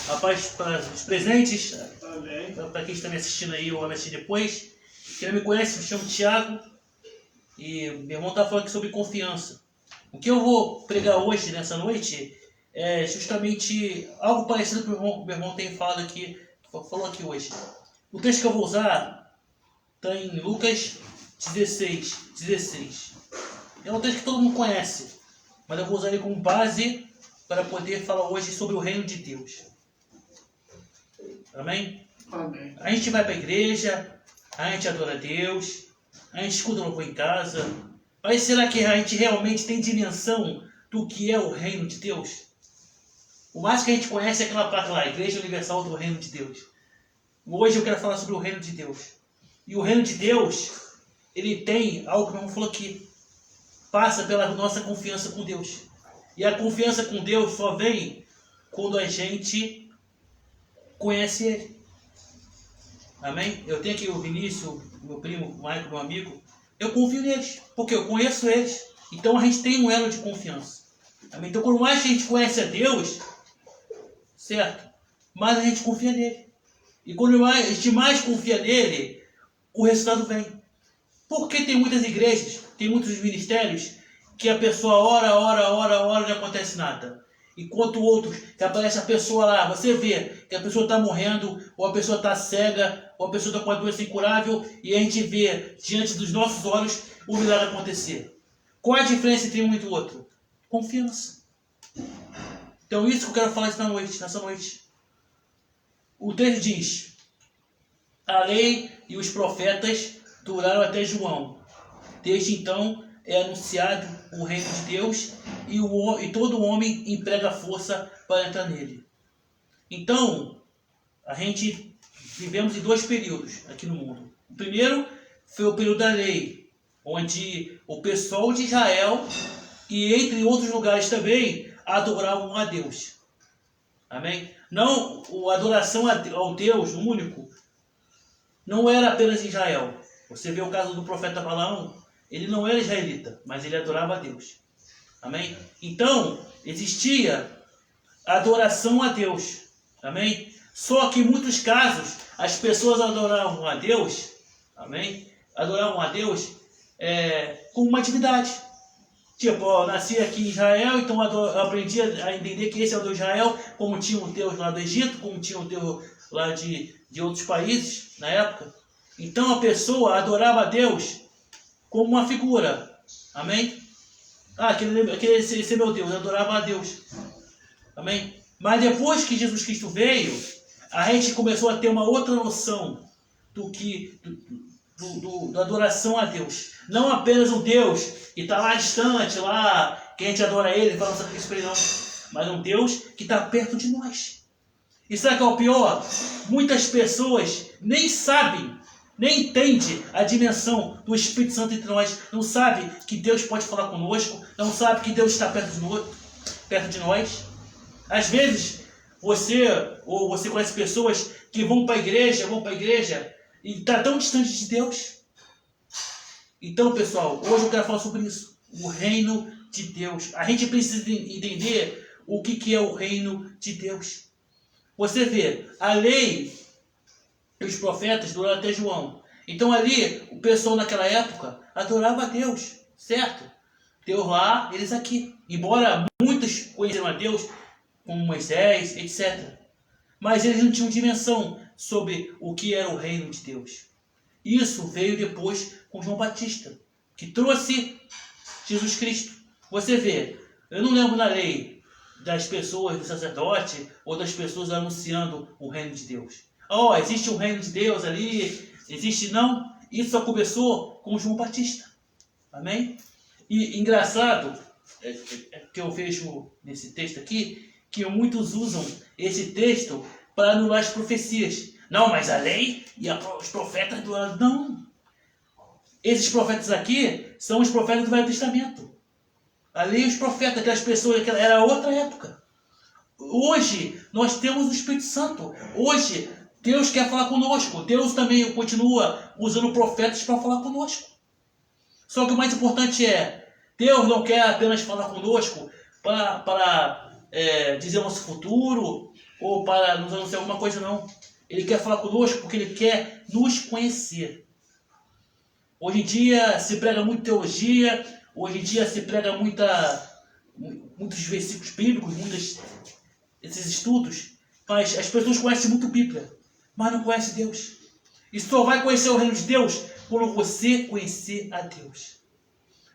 A paz para os presentes, Amém. para quem está me assistindo aí ou vai assistir depois. Quem não me conhece, me chamo Thiago. E meu irmão está falando aqui sobre confiança. O que eu vou pregar hoje, nessa noite, é justamente algo parecido com o meu irmão tem falado aqui, falou aqui hoje. O texto que eu vou usar está em Lucas 16. É um texto que todo mundo conhece, mas eu vou usar ele como base para poder falar hoje sobre o reino de Deus. Amém? Amém. A gente vai para a igreja, a gente adora a Deus, a gente escuta louvor em casa, mas será que a gente realmente tem dimensão do que é o reino de Deus? O mais que a gente conhece é aquela placa lá, Igreja Universal do Reino de Deus. Hoje eu quero falar sobre o reino de Deus. E o reino de Deus, ele tem algo que o irmão falou aqui. Passa pela nossa confiança com Deus. E a confiança com Deus só vem quando a gente conhece Ele. Amém? Eu tenho aqui o Vinícius, meu primo, o Maico, meu amigo. Eu confio neles, porque eu conheço eles. Então a gente tem um elo de confiança. Amém? Então quanto mais a gente conhece a Deus, certo? Mais a gente confia nele. E quando a gente mais confia nele, o resultado vem. Porque tem muitas igrejas, tem muitos ministérios, que a pessoa ora, não acontece nada. Enquanto outros, que aparece a pessoa lá, você vê que a pessoa está morrendo, ou a pessoa está cega, ou a pessoa está com uma doença incurável, e a gente vê diante dos nossos olhos o milagre acontecer. Qual a diferença entre um e o outro? Confiança. Então isso que eu quero falar nessa noite. O texto diz: a lei e os profetas duraram até João. Desde então é anunciado o reino de Deus e todo homem emprega força para entrar nele. Então, a gente vivemos em dois períodos aqui no mundo. O primeiro foi o período da lei, onde o pessoal de Israel e entre outros lugares também adoravam a Deus. Amém? Não, a adoração ao Deus único não era apenas em Israel. Você vê o caso do profeta Balaão, ele não era israelita, mas ele adorava a Deus. Amém? Então, existia adoração a Deus. Amém? Só que em muitos casos, as pessoas adoravam a Deus, amém? Adoravam a Deus com uma atividade. Tipo, eu nasci aqui em Israel, então eu aprendi a entender que esse é o Deus de Israel, como tinha o Deus lá do Egito, como tinha o Deus lá de outros países na época. Então a pessoa adorava a Deus como uma figura. Amém? Esse é meu Deus, eu adorava a Deus. Amém? Mas depois que Jesus Cristo veio, a gente começou a ter uma outra noção da adoração a Deus. Não apenas um Deus que está lá distante, lá, que a gente adora Ele, fala sacrifício para Ele, não. Mas um Deus que está perto de nós. E sabe o que é o pior? Muitas pessoas nem sabem, nem entendem a dimensão do Espírito Santo entre nós. Não sabem que Deus pode falar conosco, não sabem que Deus está perto de nós. Às vezes, você conhece pessoas que vão para a igreja, e está tão distante de Deus. Então, pessoal, hoje eu quero falar sobre isso. O reino de Deus. A gente precisa entender o que é o reino de Deus. Você vê, a lei e os profetas duraram até João. Então ali, o pessoal naquela época adorava a Deus, certo? Deus lá, eles aqui. Embora muitos conheceram a Deus, como Moisés, etc. Mas eles não tinham dimensão sobre o que era o reino de Deus. Isso veio depois com João Batista, que trouxe Jesus Cristo. Você vê, eu não lembro na lei das pessoas, do sacerdote, ou das pessoas anunciando o reino de Deus. Existe um reino de Deus ali, existe não. Isso só começou com João Batista. Amém? E engraçado, que eu vejo nesse texto aqui, que muitos usam esse texto para anular as profecias. Não, mas a lei e os profetas do lado. Não. Esses profetas aqui são os profetas do Velho Testamento. A lei e os profetas, aquelas pessoas, era outra época. Hoje, nós temos o Espírito Santo. Hoje, Deus quer falar conosco. Deus também continua usando profetas para falar conosco. Só que o mais importante Deus não quer apenas falar conosco para dizer o nosso futuro, ou para nos anunciar alguma coisa, não. Ele quer falar conosco porque ele quer nos conhecer. Hoje em dia se prega muito teologia, hoje em dia se prega muitos versículos bíblicos, esses estudos, mas as pessoas conhecem muito Bíblia, mas não conhecem Deus. E só vai conhecer o reino de Deus quando você conhecer a Deus.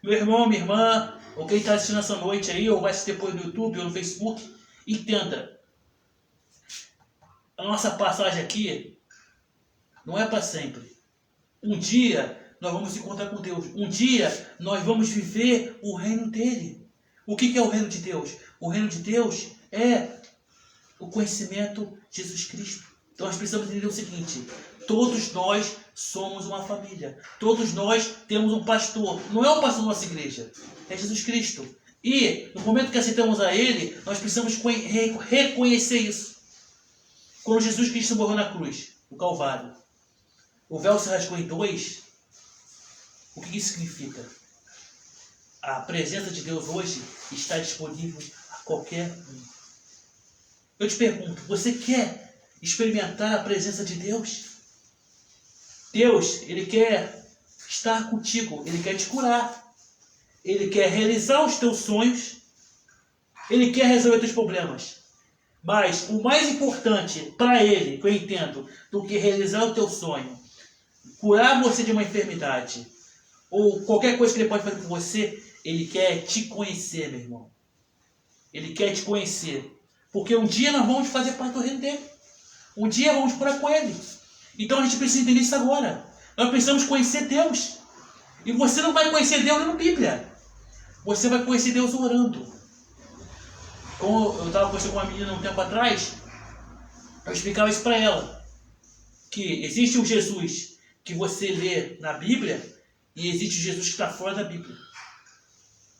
Meu irmão, minha irmã, ou quem está assistindo essa noite aí, ou vai assistir depois no YouTube ou no Facebook, entenda. A nossa passagem aqui não é para sempre. Um dia nós vamos encontrar com Deus. Um dia nós vamos viver o reino dele. O que é o reino de Deus? O reino de Deus é o conhecimento de Jesus Cristo. Então nós precisamos entender o seguinte: todos nós somos uma família. Todos nós temos um pastor. Não é o pastor da nossa igreja, é Jesus Cristo. E no momento que aceitamos a Ele, nós precisamos reconhecer isso. Quando Jesus Cristo morreu na cruz, no Calvário, o véu se rasgou em dois. O que isso significa? A presença de Deus hoje está disponível a qualquer um. Eu te pergunto, você quer experimentar a presença de Deus? Deus, Ele quer estar contigo, Ele quer te curar, Ele quer realizar os teus sonhos, Ele quer resolver teus problemas. Mas o mais importante para Ele, que eu entendo, do que realizar o teu sonho, curar você de uma enfermidade, ou qualquer coisa que Ele pode fazer com você, Ele quer te conhecer, meu irmão. Ele quer te conhecer. Porque um dia nós vamos fazer parte do reino dele. Um dia vamos morar com Ele. Então a gente precisa entender isso agora. Nós precisamos conhecer Deus. E você não vai conhecer Deus lendo Bíblia. Você vai conhecer Deus orando. Como eu estava conversando com uma menina um tempo atrás, eu explicava isso para ela. Que existe um Jesus que você lê na Bíblia e existe o Jesus que está fora da Bíblia.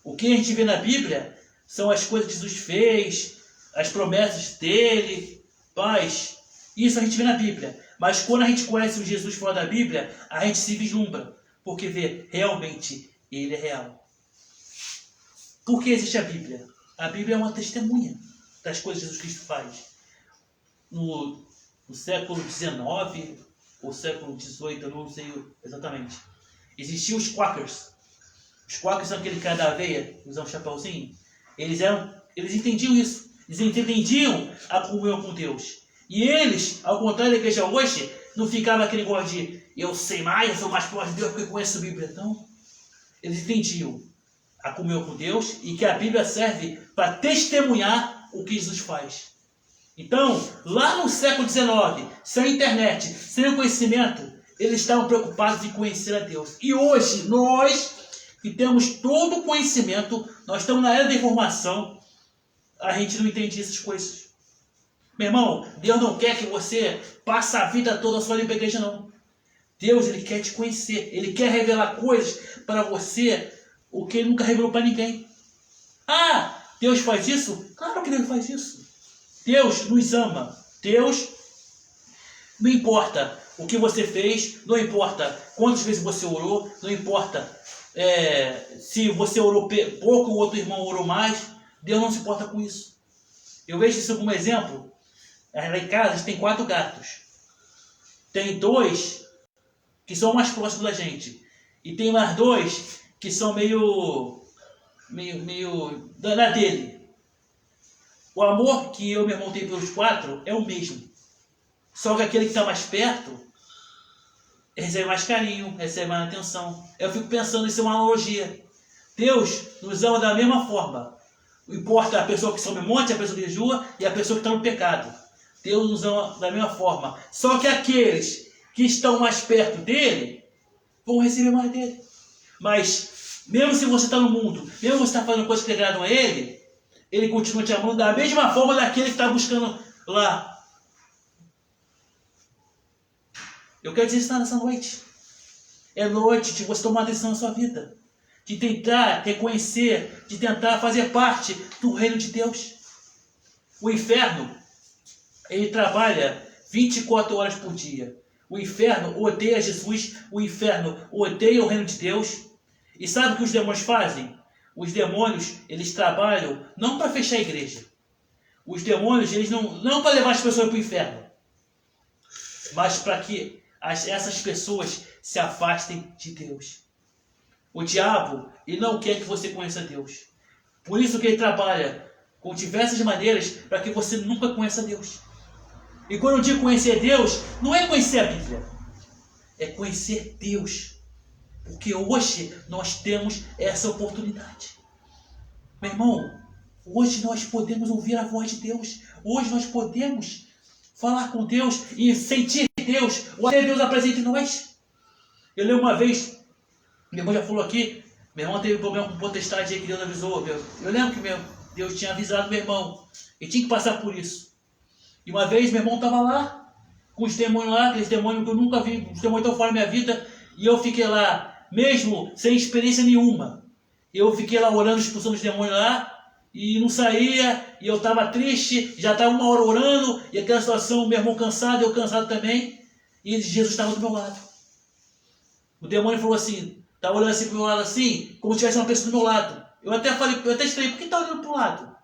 O que a gente vê na Bíblia são as coisas que Jesus fez, as promessas dele, paz. Isso a gente vê na Bíblia. Mas quando a gente conhece o Jesus fora da Bíblia, a gente se vislumbra. Porque vê, realmente, ele é real. Por que existe a Bíblia? A Bíblia é uma testemunha das coisas que Jesus Cristo faz. No século XIX ou século XVIII, eu não sei exatamente, existiam os Quakers. Os Quakers são aquele cara da aveia, que usa um chapéuzinho. Eles entendiam isso. Eles entendiam a comunhão com Deus. E eles, ao contrário da igreja hoje, não ficavam aquele negócio de eu sei mais, eu sou mais próximo de Deus porque eu conheço a Bíblia. Não. Eles entendiam a comunhão com Deus e que a Bíblia serve para testemunhar o que Jesus faz. Então, lá no século XIX, sem internet, sem o conhecimento, eles estavam preocupados em conhecer a Deus. E hoje, nós que temos todo o conhecimento, nós estamos na era da informação, a gente não entende essas coisas. Meu irmão, Deus não quer que você passe a vida toda só ali para a igreja, não. Deus, Ele quer te conhecer. Ele quer revelar coisas para você, o que Ele nunca revelou para ninguém. Ah, Deus faz isso? Claro que Deus faz isso. Deus nos ama. Deus, não importa o que você fez, não importa quantas vezes você orou, não importa se você orou pouco, o outro irmão orou mais, Deus não se importa com isso. Eu vejo isso como exemplo. Lá em casa tem 4 gatos. Tem 2 que são mais próximos da gente. E tem mais 2 que são meio da dele. O amor que eu e meu irmão tem pelos 4 é o mesmo. Só que aquele que está mais perto recebe mais carinho, recebe mais atenção. Eu fico pensando, isso é uma analogia. Deus nos ama da mesma forma. Não importa a pessoa que sobe um monte, a pessoa que jejua e a pessoa que está no pecado. Deus nos ama da mesma forma. Só que aqueles que estão mais perto dele vão receber mais dele. Mas, mesmo se você está no mundo, mesmo se você está fazendo coisas que agradam a ele, ele continua te amando da mesma forma daquele que está buscando lá. Eu quero dizer isso nessa noite. É noite de você tomar decisão na sua vida. De tentar reconhecer, de tentar fazer parte do reino de Deus. O inferno, ele trabalha 24 horas por dia. O inferno odeia Jesus, o inferno odeia o reino de Deus. E sabe o que os demônios fazem? Os demônios, eles trabalham não para fechar a igreja. Os demônios, eles não para levar as pessoas para o inferno, mas para que essas pessoas se afastem de Deus. O diabo, ele não quer que você conheça Deus. Por isso que ele trabalha com diversas maneiras para que você nunca conheça Deus. E quando eu digo conhecer Deus, não é conhecer a Bíblia, é conhecer Deus. Porque hoje nós temos essa oportunidade. Meu irmão, hoje nós podemos ouvir a voz de Deus. Hoje nós podemos falar com Deus e sentir Deus. Ou até Deus apresente em nós. Eu lembro uma vez, meu irmão já falou aqui, meu irmão teve problema com potestade aí que Deus avisou. Eu lembro que Deus tinha avisado meu irmão. Ele tinha que passar por isso. E uma vez meu irmão estava lá, com os demônios lá, aqueles demônios que eu nunca vi, os demônios estão fora da minha vida. E eu fiquei lá, mesmo sem experiência nenhuma. Eu fiquei lá orando, expulsando os demônios lá. E não saía, e eu estava triste, já estava 1 hora orando, e aquela situação, meu irmão cansado, eu cansado também, e Jesus estava do meu lado. O demônio falou assim, estava olhando assim para o meu lado assim, como se tivesse uma pessoa do meu lado. Eu até estranhei, por que está olhando para o lado?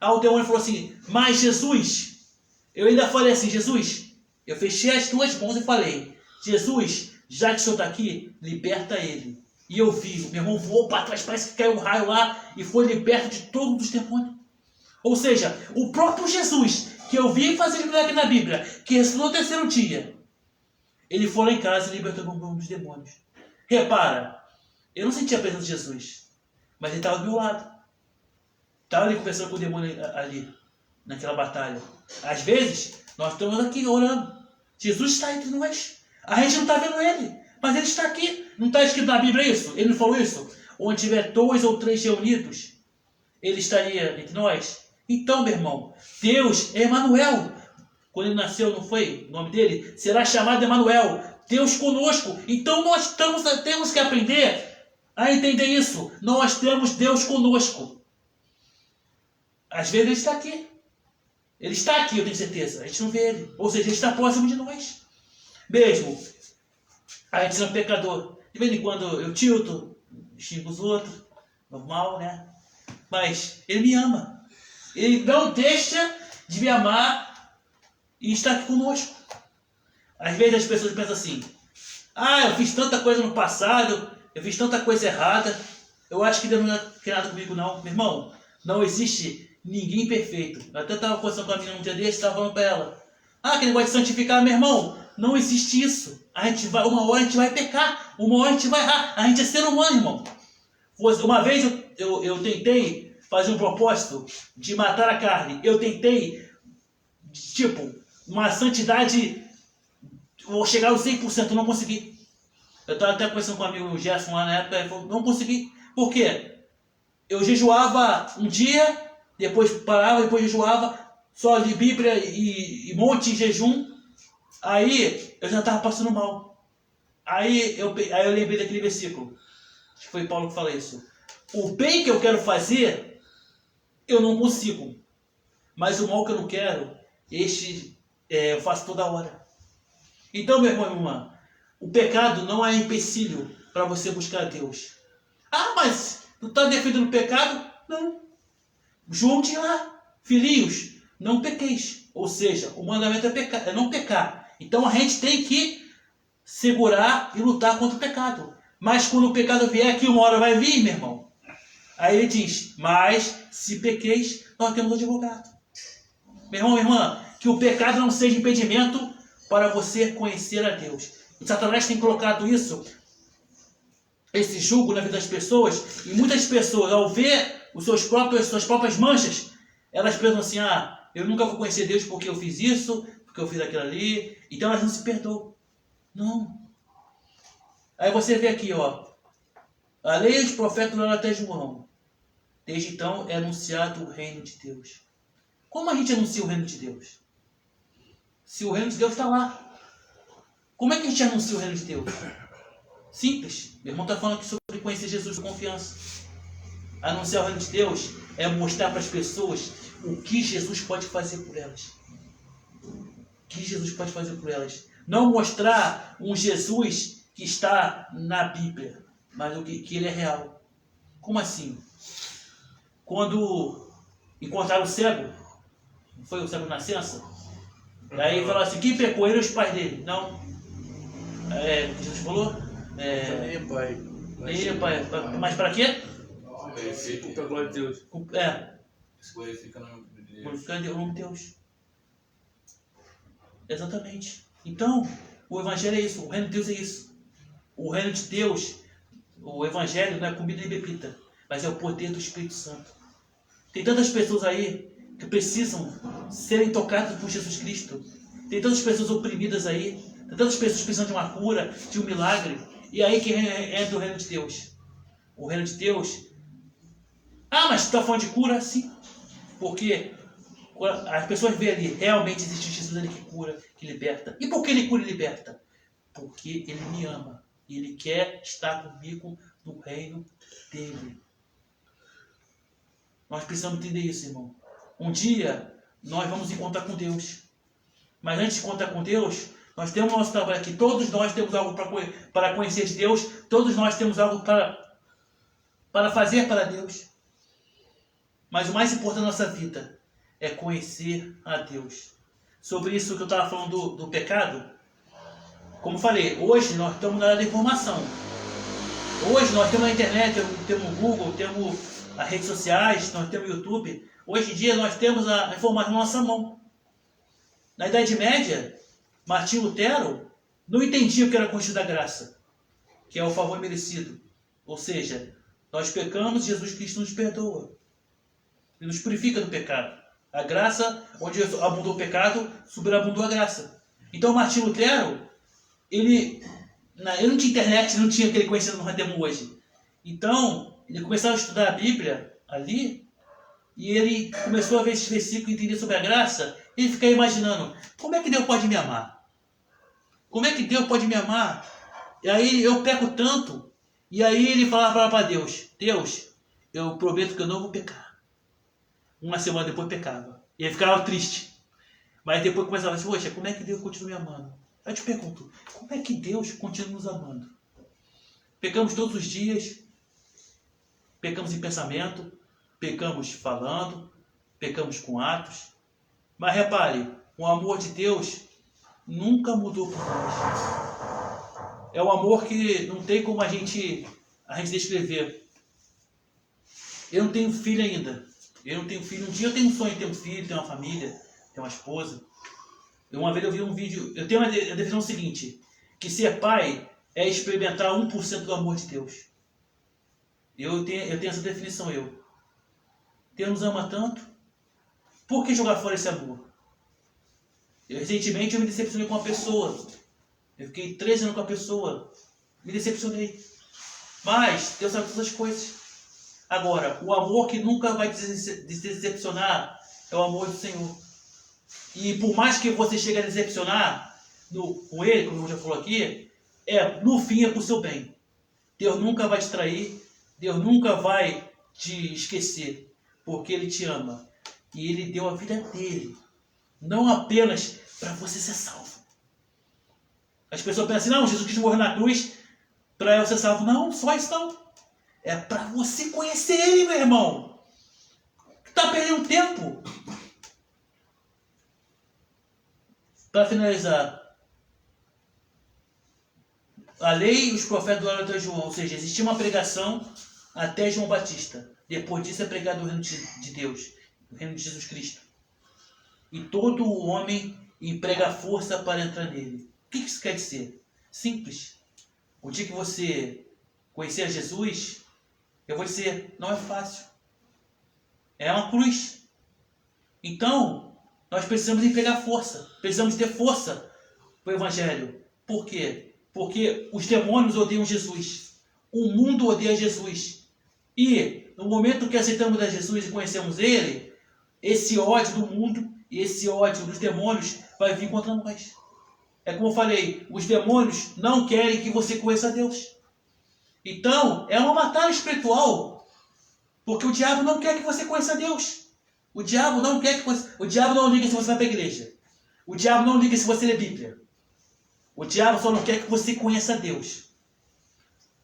Aí o demônio falou assim, mas Jesus, eu ainda falei assim, Jesus, eu fechei as 2 mãos e falei, Jesus, já que o Senhor está aqui, liberta ele. E eu vi, meu irmão voou para trás, parece que caiu um raio lá e foi liberto de todos os demônios. Ou seja, o próprio Jesus, que eu vi fazer milagre na Bíblia, que ressuscitou no 3º dia, ele foi lá em casa e libertou um dos demônios. Repara, eu não sentia a presença de Jesus, mas ele estava do meu lado. Estava ali conversando com o demônio ali, naquela batalha. Às vezes, nós estamos aqui orando. Jesus está entre nós. A gente não está vendo ele, mas ele está aqui. Não está escrito na Bíblia isso? Ele não falou isso? Onde tiver 2 ou 3 reunidos, ele estaria entre nós. Então, meu irmão, Deus é Emanuel. Quando ele nasceu, não foi? O nome dele será chamado Emanuel. Deus conosco. Então nós temos que aprender a entender isso. Nós temos Deus conosco. Às vezes ele está aqui. Ele está aqui, eu tenho certeza. A gente não vê ele. Ou seja, ele está próximo de nós. Mesmo a gente sendo pecador. De vez em quando eu tilto, xingo os outros. Normal, né? Mas ele me ama. Ele não deixa de me amar e está aqui conosco. Às vezes as pessoas pensam assim, eu fiz tanta coisa no passado, eu fiz tanta coisa errada, eu acho que Deus não quer nada comigo não. Meu irmão, não existe ninguém perfeito. Eu até estava conversando com a menina um dia desse, estava falando para ela, aquele negócio de santificar, meu irmão, não existe isso. Uma hora a gente vai pecar, uma hora a gente vai errar, a gente é ser humano, irmão. Uma vez eu tentei fazer um propósito de matar a carne, eu tentei, uma santidade, vou chegar aos 100%, não consegui. Eu estava até conversando com o amigo Gerson lá na época, ele falou, não consegui. Por quê? Eu jejuava um dia, depois parava, depois jejuava, só de Bíblia e monte de jejum. Aí eu já estava passando mal. Aí eu lembrei daquele versículo. Acho que foi Paulo que fala isso. O bem que eu quero fazer, eu não consigo. Mas o mal que eu não quero, eu faço toda hora. Então, meu irmão e irmã, o pecado não é empecilho para você buscar a Deus. Mas tu está defendendo o pecado? Não. João tinha lá, filhinhos, não pequeis. Ou seja, o mandamento é não pecar. Então a gente tem que segurar e lutar contra o pecado. Mas quando o pecado vier, aqui uma hora vai vir, meu irmão. Aí ele diz, mas se pequeis, nós temos um advogado. Meu irmão, minha irmã, que o pecado não seja impedimento para você conhecer a Deus. O Satanás tem colocado esse jugo na vida das pessoas, e muitas pessoas, ao ver suas próprias manchas, elas pensam assim, eu nunca vou conhecer Deus porque eu fiz isso, porque eu fiz aquilo ali, então elas não se perdoam. Não. Aí você vê aqui, a lei dos profetas lá até João. Desde então é anunciado o reino de Deus. Como a gente anuncia o reino de Deus? Se o reino de Deus está lá. Como é que a gente anuncia o reino de Deus? Simples. Meu irmão está falando aqui sobre conhecer Jesus com confiança. Anunciar o reino de Deus é mostrar para as pessoas o que Jesus pode fazer por elas. O que Jesus pode fazer por elas. Não mostrar um Jesus que está na Bíblia, mas que ele é real. Como assim? Quando encontraram o cego, Foi o século de nascença? Aí falou assim, quem pecou? Ele ou os pais dele? Não. Jesus falou? Nem é pai. Ele, pai. Mas para quê? Culpa a glória de Deus. Glorifica o nome de Deus. Glorificando o nome de Deus. Exatamente. Então, o Evangelho é isso. O reino de Deus é isso. O reino de Deus, o Evangelho não é comida e bebida, mas é o poder do Espírito Santo. Tem tantas pessoas aí que precisam serem tocadas por Jesus Cristo. Tem tantas pessoas oprimidas aí. Tem tantas pessoas que precisam de uma cura, de um milagre. E aí que entra o reino de Deus. O reino de Deus... Ah, mas tu está falando de cura? Sim. Porque as pessoas veem ali, realmente existe Jesus ali que cura, que liberta. E por que ele cura e liberta? Porque ele me ama. E ele quer estar comigo no reino dele. Nós precisamos entender isso, irmão. Um dia, nós vamos encontrar com Deus. Mas antes de encontrar com Deus, nós temos o nosso trabalho aqui. Todos nós temos algo para conhecer de Deus. Todos nós temos algo para fazer para Deus. Mas o mais importante da nossa vida é conhecer a Deus. Sobre isso que eu estava falando do pecado, como falei, hoje nós estamos na área da informação. Hoje nós temos a internet, temos o Google, temos as redes sociais, nós temos o YouTube. Hoje em dia nós temos a informação na nossa mão. Na Idade Média, Martinho Lutero não entendia o que era a Constituição da Graça, que é o favor merecido. Ou seja, nós pecamos, Jesus Cristo nos perdoa. Ele nos purifica do pecado. A graça, onde abundou o pecado, superabundou a graça. Então Martinho Lutero, ele não tinha internet, não tinha aquele conhecimento que nós temos hoje. Então, ele começava a estudar a Bíblia ali, e ele começou a ver esses versículos e entender sobre a graça, e ele fica imaginando, como é que Deus pode me amar? Como é que Deus pode me amar? E aí eu peco tanto, e aí ele falava para Deus, Deus, eu prometo que eu não vou pecar. Uma semana depois pecava. E aí ficava triste. Mas depois começava a dizer, poxa, como é que Deus continua me amando? Aí eu te pergunto, como é que Deus continua nos amando? Pecamos todos os dias, pecamos em pensamento, pecamos falando, pecamos com atos. Mas repare, o amor de Deus nunca mudou por nós. É um amor que não tem como a gente descrever. Eu não tenho filho ainda. Eu não tenho filho. Um dia eu tenho um sonho de ter um filho, ter uma família, ter uma esposa. Uma vez eu vi um vídeo, eu tenho a definição seguinte, que ser pai é experimentar 1% do amor de Deus. Eu tenho essa definição, Deus nos ama tanto, por que jogar fora esse amor? Recentemente eu me decepcionei com uma pessoa. Eu fiquei 13 anos com a pessoa. Me decepcionei. Mas Deus sabe todas as coisas. Agora, o amor que nunca vai decepcionar é o amor do Senhor. E por mais que você chegue a decepcionar com Ele, como eu já falou aqui, no fim é para o seu bem. Deus nunca vai te trair, Deus nunca vai te esquecer, porque Ele te ama. E Ele deu a vida dele, não apenas para você ser salvo. As pessoas pensam assim, não, Jesus Cristo morreu na cruz para eu ser salvo. Não, só isso não. É para você conhecer Ele, meu irmão. Está perdendo tempo. Para finalizar, a lei e os profetas do até João, ou seja, existia uma pregação até João Batista. Depois disso é pregado o reino de Deus, o reino de Jesus Cristo. E todo homem emprega força para entrar nele. O que isso quer dizer? Simples. O dia que você conhecer a Jesus, eu vou dizer, não é fácil. É uma cruz. Então, nós precisamos empregar força. Precisamos ter força para o Evangelho. Por quê? Porque os demônios odeiam Jesus. O mundo odeia Jesus. E, no momento que aceitamos a Jesus e conhecemos Ele, esse ódio do mundo e esse ódio dos demônios vai vir contra nós. É como eu falei, os demônios não querem que você conheça Deus. Então, é uma batalha espiritual. Porque o diabo não quer que você conheça Deus. O diabo não quer que você... O diabo não liga se você vai para a igreja. O diabo não liga se você lê Bíblia. O diabo só não quer que você conheça Deus.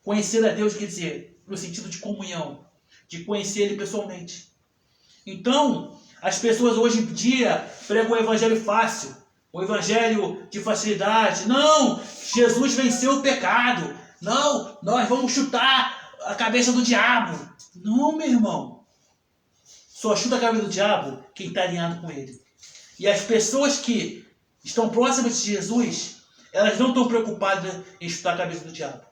Conhecer a Deus quer dizer, no sentido de comunhão, de conhecer Ele pessoalmente. Então, As pessoas hoje em dia pregam o evangelho fácil, o evangelho de facilidade. Não, Jesus venceu o pecado. Não, nós vamos chutar a cabeça do diabo. Não, meu irmão. Só chuta a cabeça do diabo quem está alinhado com ele. E as pessoas que estão próximas de Jesus, elas não estão preocupadas em chutar a cabeça do diabo.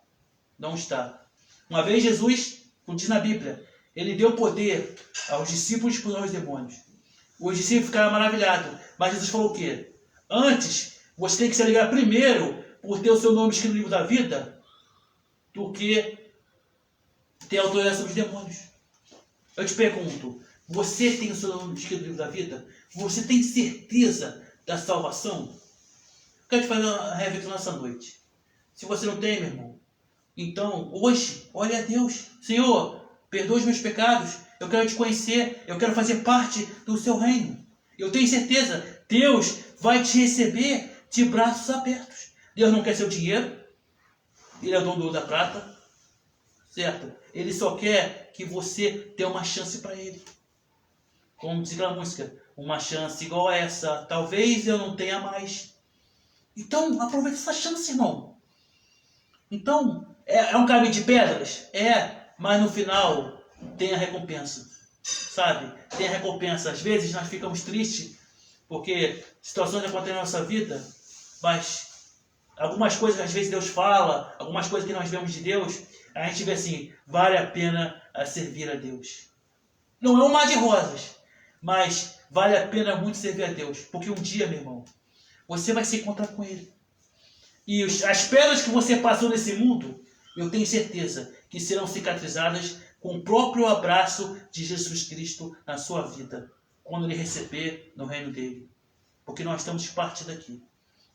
Não está. Uma vez Jesus, como diz na Bíblia, ele deu poder aos discípulos de expulsar os demônios. Os discípulos ficaram maravilhados. Mas Jesus falou o quê? Antes, você tem que se ligar primeiro por ter o seu nome escrito no livro da vida do que ter autoridade sobre os demônios. Eu te pergunto, você tem o seu nome escrito no livro da vida? Você tem certeza da salvação? Quero te fazer uma reflexão nessa noite. Se você não tem, meu irmão, então, hoje, olhe a Deus. Senhor, perdoa os meus pecados. Eu quero te conhecer. Eu quero fazer parte do seu reino. Eu tenho certeza, Deus vai te receber de braços abertos. Deus não quer seu dinheiro. Ele é o dono do ouro da prata. Certo? Ele só quer que você dê uma chance para ele. Como diz aquela música, uma chance igual a essa, talvez eu não tenha mais. Então, aproveita essa chance, irmão. Então, é um caminho de pedras? É, mas no final tem a recompensa. Sabe? Tem a recompensa. Às vezes nós ficamos tristes porque situações acontecem na nossa vida, mas algumas coisas que às vezes Deus fala, algumas coisas que nós vemos de Deus, a gente vê assim, vale a pena servir a Deus. Não é um mar de rosas, mas vale a pena muito servir a Deus, porque um dia, meu irmão, você vai se encontrar com Ele. E as pedras que você passou nesse mundo, eu tenho certeza que serão cicatrizadas com o próprio abraço de Jesus Cristo na sua vida, quando Ele receber no reino dEle. Porque nós estamos parte daqui.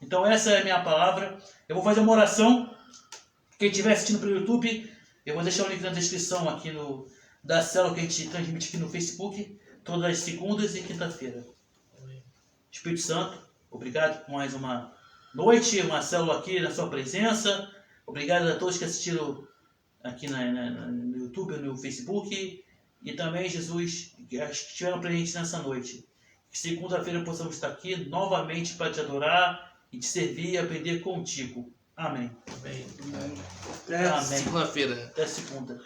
Então essa é a minha palavra. Eu vou fazer uma oração. Quem estiver assistindo pelo YouTube, eu vou deixar o link na descrição aqui da célula que a gente transmite aqui no Facebook, todas as segundas e quinta-feira. Espírito Santo, obrigado por mais uma noite, uma célula aqui na sua presença. Obrigado a todos que assistiram aqui no YouTube, no Facebook. E também, Jesus, que estiveram presentes nessa noite. Que segunda-feira possamos estar aqui novamente para te adorar e te servir e aprender contigo. Amém. Amém. Amém. Segunda-feira. Até segunda.